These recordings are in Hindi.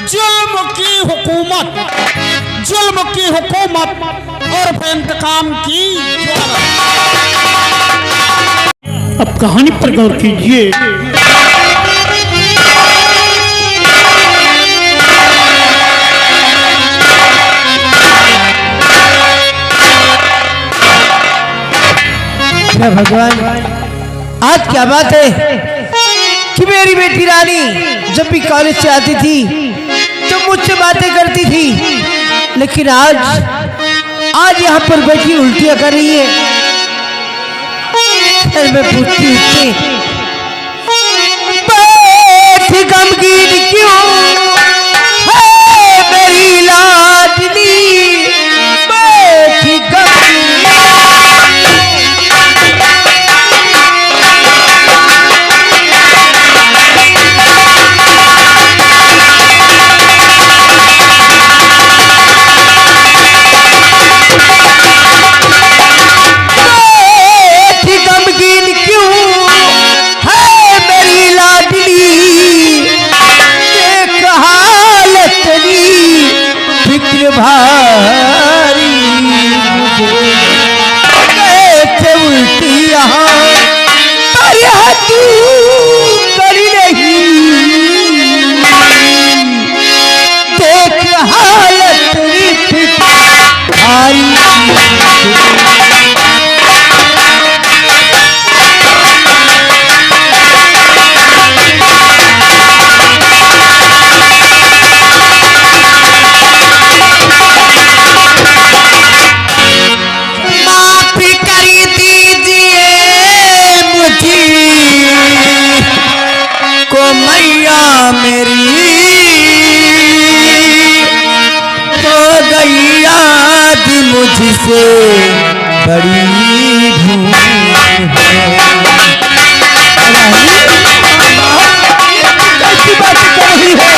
जुल्म की हुकूमत और बेइंतकाम की अब कहानी पर गौर कीजिए। भगवान, आज क्या बात है कि मेरी बेटी रानी जब भी कॉलेज से आती थी तो मुझसे बातें करती थी, लेकिन आज यहाँ पर बैठी उल्टियां कर रही है। फिर मैं पूछती थी बैठ गमगीन क्यों है मेरी लाडली, बैठ गमगीन। भारी मुझे उल्टी यहाँ तू करी नहीं, देख हालत भारी। मैया मेरी हो गई याद मुझसे बड़ी धूम कैसी बात कर रही है।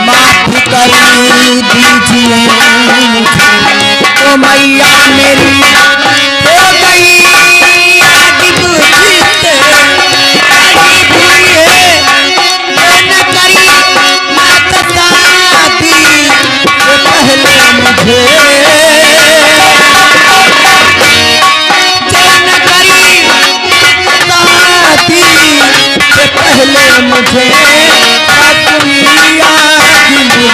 माफ कर दीजिए ओ मैया मेरी हो गई याद मुझसे बड़ी भूले न करी मत शादी से पहले मुझे, न करी शादी से पहले मुझे अपनी याद मुझसे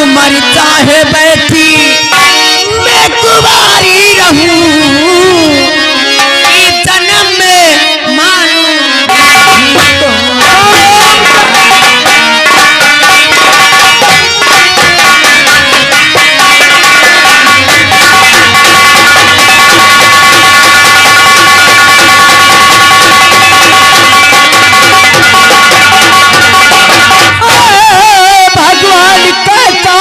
मर चाहे बैठी मैं कुंवारी रहूं, इस जन्म में मानूं भगवान कहता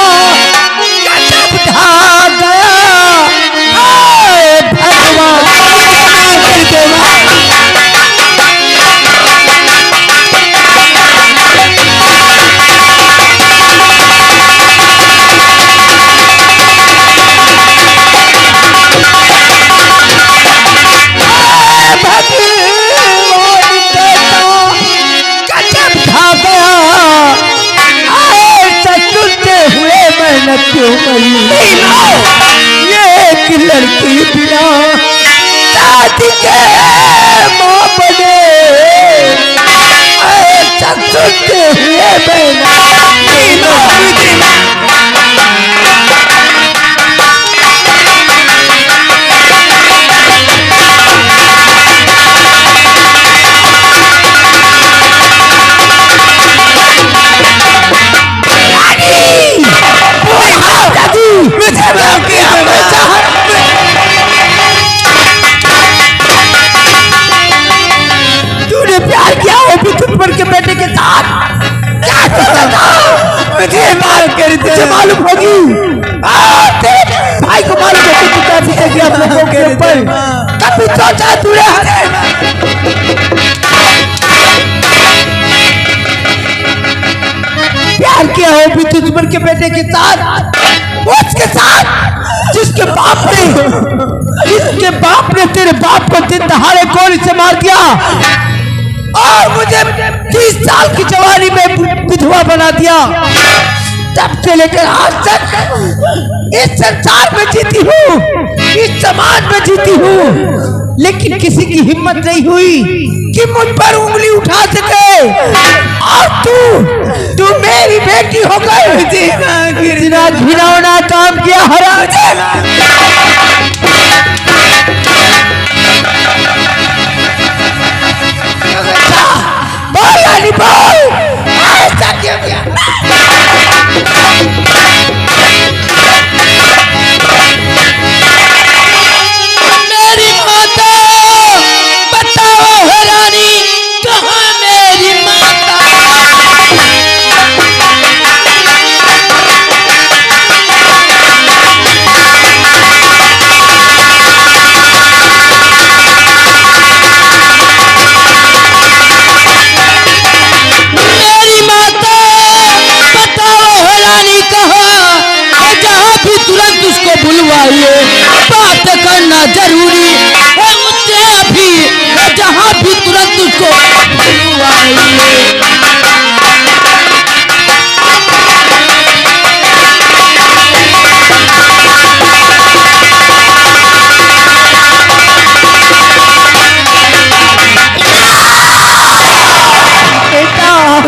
क्यों मरी? ये एक लड़की बिना शादी के माँ बने, ऐसा सुनते हुए बहना के बेटे के साथ क्या था? मुझे मार कर दे। मुझे मालूम होगी, तेरे भाई को मालूम है कि पिता पिता की आप लोगों के ऊपर कभी सोचा तूने? प्यार किया हो भी दुश्मन के बेटे के साथ, उसके साथ जिसके बाप ने तेरे बाप को दिन दहाड़े गोली से मार दिया और मुझे 30 साल की जवानी में विधवा बना दिया। तब से लेकर आज तक इस संसार में जीती हूँ, इस समाज में जीती हूँ, लेकिन किसी की हिम्मत नहीं हुई कि मुझ पर उंगली उठा सके। और तू मेरी बेटी हो गई। इतना घिनौना काम किया हराम। बोल ऐसा क्यों किया? मेरी माता बताओ हो रानी, कहाँ मेरी माता? बात करना जरूरी है मुझसे अभी, जहाँ भी तुरंत उसको बुलवाइए।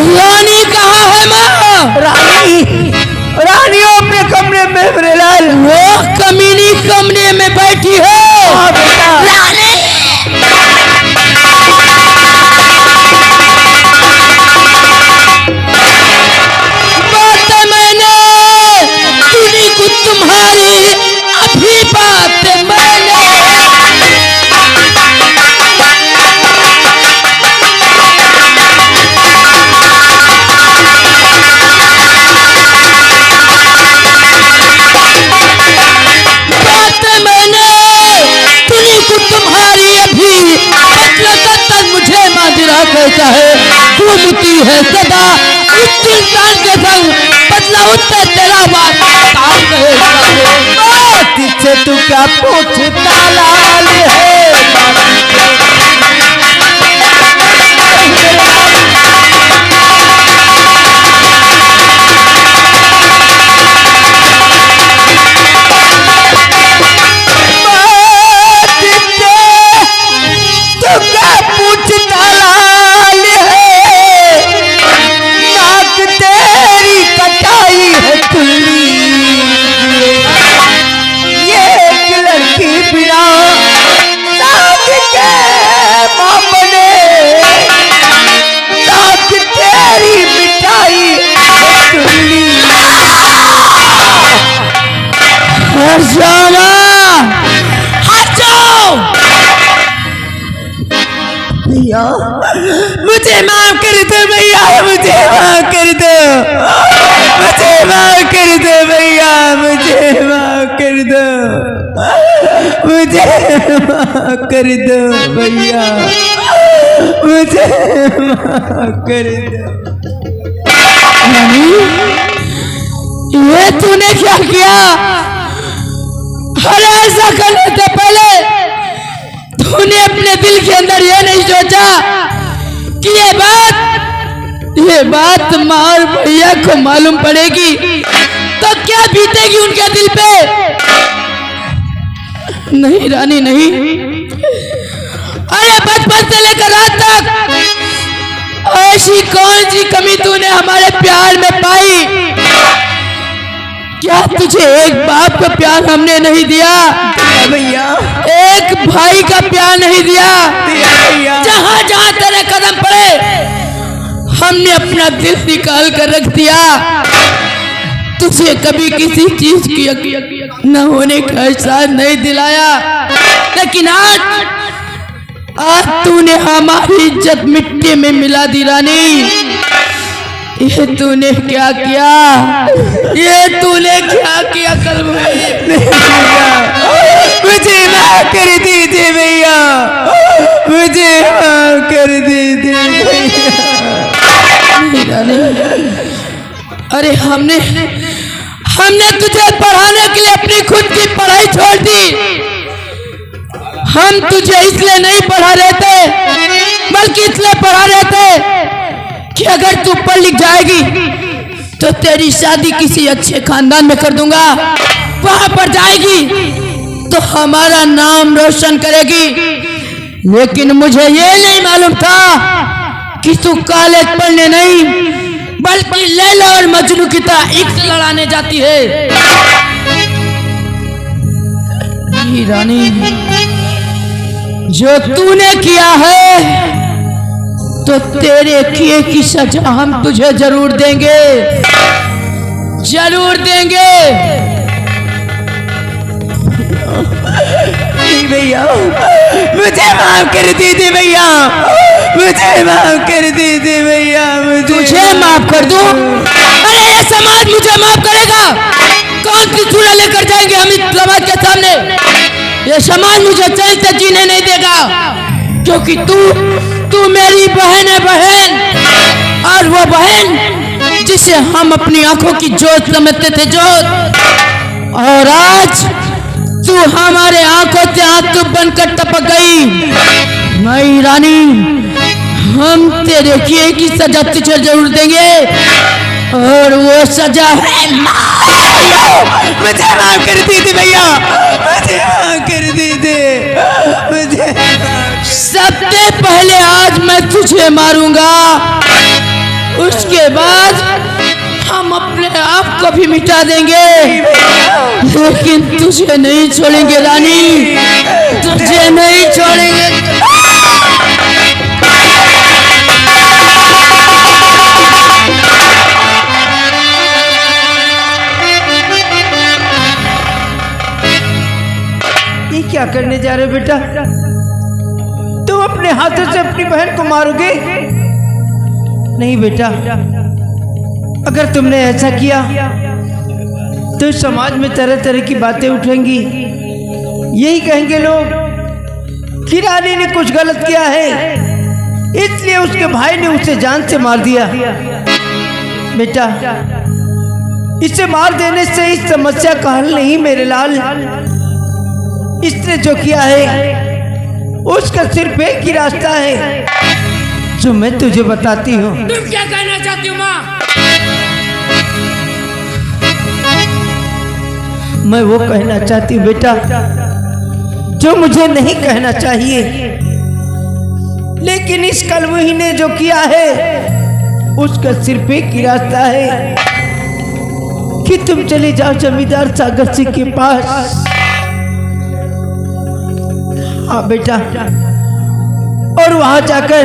रानी कहाँ है माँ? रानी अपने कमरे में मेरे लाल, वो कमीनी कमरे में बैठी है। रानी बात मैंने सुनी को तुम्हारी, अभी बात मैंने है घूमती है सदा इस इंसान के संग, बदला उत्तर तेरा बात से तू क्या पूछता लाल है? भैया मुझे माफ कर दो भैया, मुझे माफ कर दो, मुझे माफ कर दो भैया, मुझे माफ कर दो, मुझे माफ कर दो भैया, मुझे माफ कर दो। ये तूने क्या किया? अरे ऐसा करने से पहले तूने अपने दिल के अंदर ये नहीं सोचा कि ये बात माँ और भैया को मालूम पड़ेगी, तो क्या बीतेगी उनके दिल पे? नहीं रानी नहीं। अरे बचपन से लेकर रात तक ऐसी कौन सी कमी तूने हमारे प्यार में पाई? क्या तुझे एक बाप का प्यार हमने नहीं दिया भैया? एक भाई का प्यार नहीं दिया भैया? जहाँ जहाँ तेरे कदम पड़े हमने अपना दिल निकाल कर रख दिया। तुझे कभी किसी चीज की न होने का एहसास नहीं दिलाया, लेकिन आज तूने हमारी इज्जत मिट्टी में मिला दी रानी। ये तूने क्या किया? ये तूने क्या किया? कल मुझे माफ कर दीजिए भैया, मुझे माफ कर दीजिए भैया। अरे हमने तुझे पढ़ाने के लिए अपनी खुद की पढ़ाई छोड़ दी। हम तुझे इसलिए नहीं पढ़ा रहे थे, बल्कि इसलिए पढ़ा रहे थे कि अगर तू पढ़ लिख जाएगी तो तेरी शादी किसी अच्छे खानदान में कर दूंगा। वहां पर जाएगी तो हमारा नाम रोशन करेगी। लेकिन मुझे ये नहीं मालूम था कि तू कॉलेज पढ़ने नहीं बल्कि लैला और मजनू की तरह इश्क लड़ाने जाती है। रानी, जो तूने किया है तो तेरे किए की सजा हम तुझे जरूर देंगे, जरूर देंगे। भैया मुझे माफ कर दीजिए भैया, मुझे माफ कर दीजिए भैया। तुझे माफ कर दूं? अरे ये समाज मुझे माफ करेगा? कौन सी चूड़ा लेकर जाएंगे हम इस समाज के सामने? ये समाज मुझे चैन से जीने नहीं देगा, क्योंकि तू मेरी बहन है, बहन। और वो बहन जिसे हम अपनी आंखों की जोत समझते थे, जोत। और आज तू हमारे आंखों से आंसू बनकर टपक गई। नहीं रानी, हम तेरे किए की सजा तुझे जरूर देंगे, और वो सजा है मुझे माफ कर दीजिए भैया, मुझे माफ कर दीजिए। मुझे सबसे पहले आज मैं तुझे मारूंगा, उसके बाद हम अपने आप को भी मिटा देंगे, लेकिन तुझे नहीं छोड़ेंगे रानी, तुझे नहीं छोड़ेंगे। ये क्या करने जा रहे हो बेटा? तुम अपने हाथों से अपनी बहन को मारोगे? नहीं बेटा, अगर तुमने ऐसा किया तो समाज में तरह तरह की बातें उठेंगी। यही कहेंगे लोग कि रानी ने कुछ गलत किया है, इसलिए उसके भाई ने उसे जान से मार दिया। बेटा, इसे मार देने से इस समस्या का हल नहीं मेरे लाल। इसने जो किया है उसका सिर्फ एक ही रास्ता है, जो मैं तुझे बताती हूँ। तुम क्या कहना चाहती हो माँ? मैं वो कहना चाहती हूँ बेटा जो मुझे नहीं कहना चाहिए, लेकिन इस कलमुही ने जो किया है उसका सिर्फ एक ही रास्ता है कि तुम चले जाओ जमींदार सागर सिंह के पास। हाँ बेटा, और वहां जाकर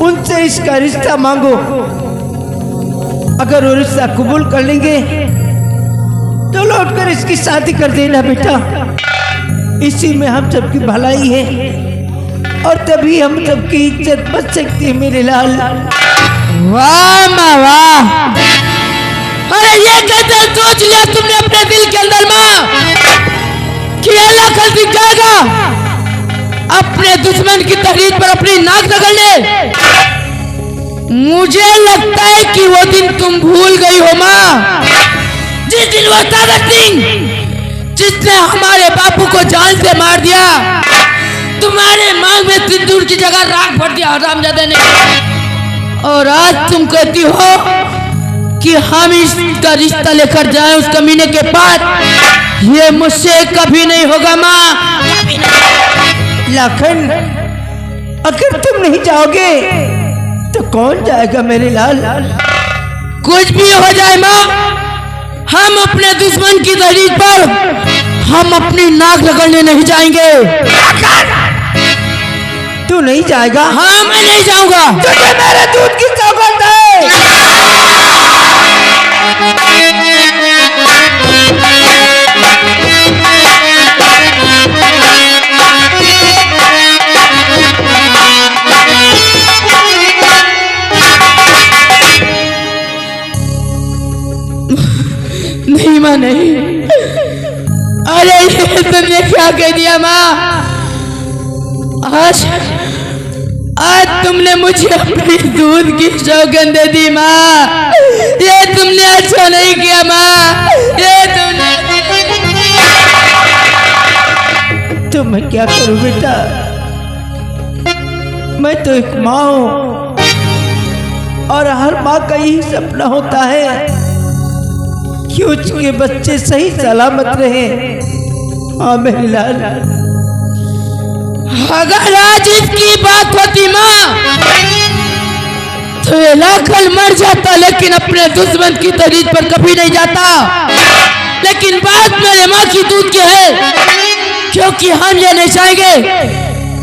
उनसे इसका रिश्ता मांगो। अगर वो रिश्ता कबूल कर लेंगे तो लौटकर इसकी शादी कर देना बेटा। इसी में हम सबकी भलाई है, और तभी हम सबकी इज्जत बच सकती है मेरे लाल। वाह माँ वाह! अरे ये कैसे सोच लिया तुमने अपने दिल के अंदर माँ कि अल्लाह कल दिख जाएगा? अपने दुश्मन की तहरीर पर अपनी नाक रगड़ने। मुझे लगता है कि वो दिन तुम भूल गई हो माँ, जिस दिन वो सागर सिंह जिसने हमारे बापू को जान से मार दिया, तुम्हारे मांग में सिंदूर की जगह राख भर दिया हरामजादे ने। और आज तुम कहती हो कि हम इसका रिश्ता लेकर जाएं उस कमीने के पास, ये मुझसे कभी नहीं होगा माँ। लाखन, अगर तुम नहीं जाओगे तो कौन जाएगा मेरे लाल? कुछ भी हो जाए माँ, हम अपने दुश्मन की दहलीज पर हम अपनी नाक रगड़ने नहीं जाएंगे। तू नहीं जाएगा? हाँ, मैं नहीं जाऊंगा। तुझे मेरे दूध की सौगंध है। नहीं माँ, नहीं। अरे ये तुमने क्या कह दिया माँ? आज तुमने मुझे अपनी दूध की सौगंध दे दी माँ। ये तुमने अच्छा नहीं किया माँ, ये तुमने। तो मैं क्या करूं बेटा? मैं तो एक माँ हूं और हर माँ का यही सपना होता है कि उसके बच्चे सही सलामत रहे। हाँ मेरे लाल। अगर आज इसकी बात होती माँ तो ये लाखन मर जाता, लेकिन अपने दुश्मन की दहलीज पर कभी नहीं जाता। लेकिन बात मेरे माँ की दूध की है, क्योंकि हम ये नहीं चाहेंगे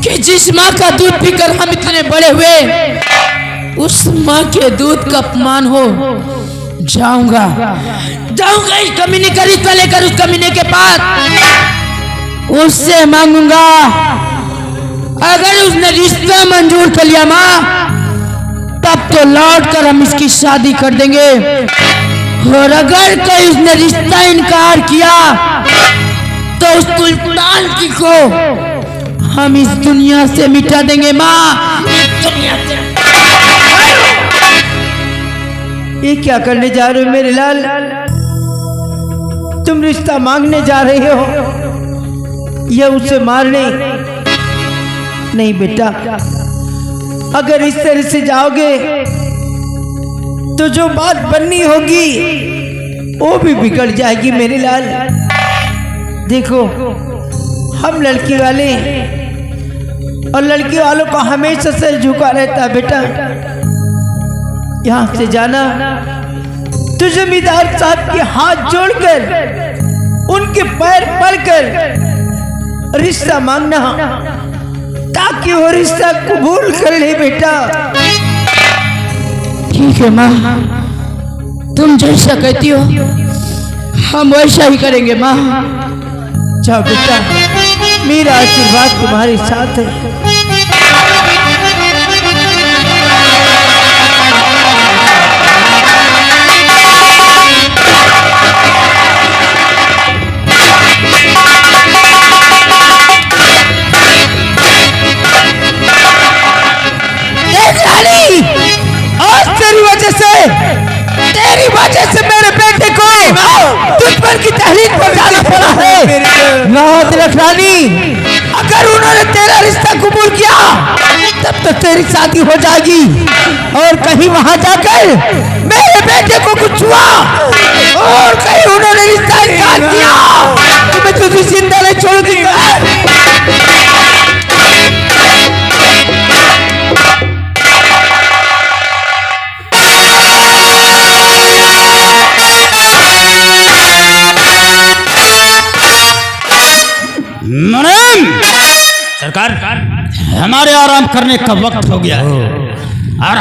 कि जिस माँ का दूध पीकर हम इतने बड़े हुए, उस माँ के दूध का अपमान हो। जाऊंगा इस कमीने का रिश्ता लेकर उस कमीने के पास, उससे मांगूंगा। अगर उसने रिश्ता मंजूर कर लिया माँ, तब तो लौट कर हम इसकी शादी कर देंगे। और अगर कोई उसने रिश्ता इनकार किया तो उस सुल्तान की को हम इस दुनिया से मिटा देंगे माँ, इस दुनिया से। ये क्या करने जा रहे हो मेरे लाल? तुम रिश्ता मांगने जा रहे हो या उसे मारने? नहीं बेटा, अगर इस तरह से जाओगे तो जो बात बननी होगी वो भी बिगड़ जाएगी मेरे लाल। देखो, हम लड़की वाले और लड़की वालों को हमेशा सिर झुका रहता है बेटा। यहाँ से जाना तो जमींदार साहब के हाथ जोड़कर उनके पैर पड़कर रिश्ता मांगना, ताकि वो रिश्ता कबूल कर ले बेटा। ठीक है माँ, तुम जैसा कहती हो हम वैसा ही करेंगे माँ। जाओ बेटा, मेरा आशीर्वाद तुम्हारे साथ है। तेरी वजह से मेरे बेटे को दुश्मन की तहरीक पर जाना पड़ा है। राहत रख रानी, अगर उन्होंने तेरा रिश्ता कबूल किया तब तो तेरी शादी हो जाएगी, और कहीं वहां जाकर मेरे बेटे को कुछ हुआ और कहीं उन्होंने रिश्ता इनकार किया तो मैं तुझे जिंदा नहीं छोड़ूंगी। सरकार, हमारे आराम करने का वक्त हो गया है और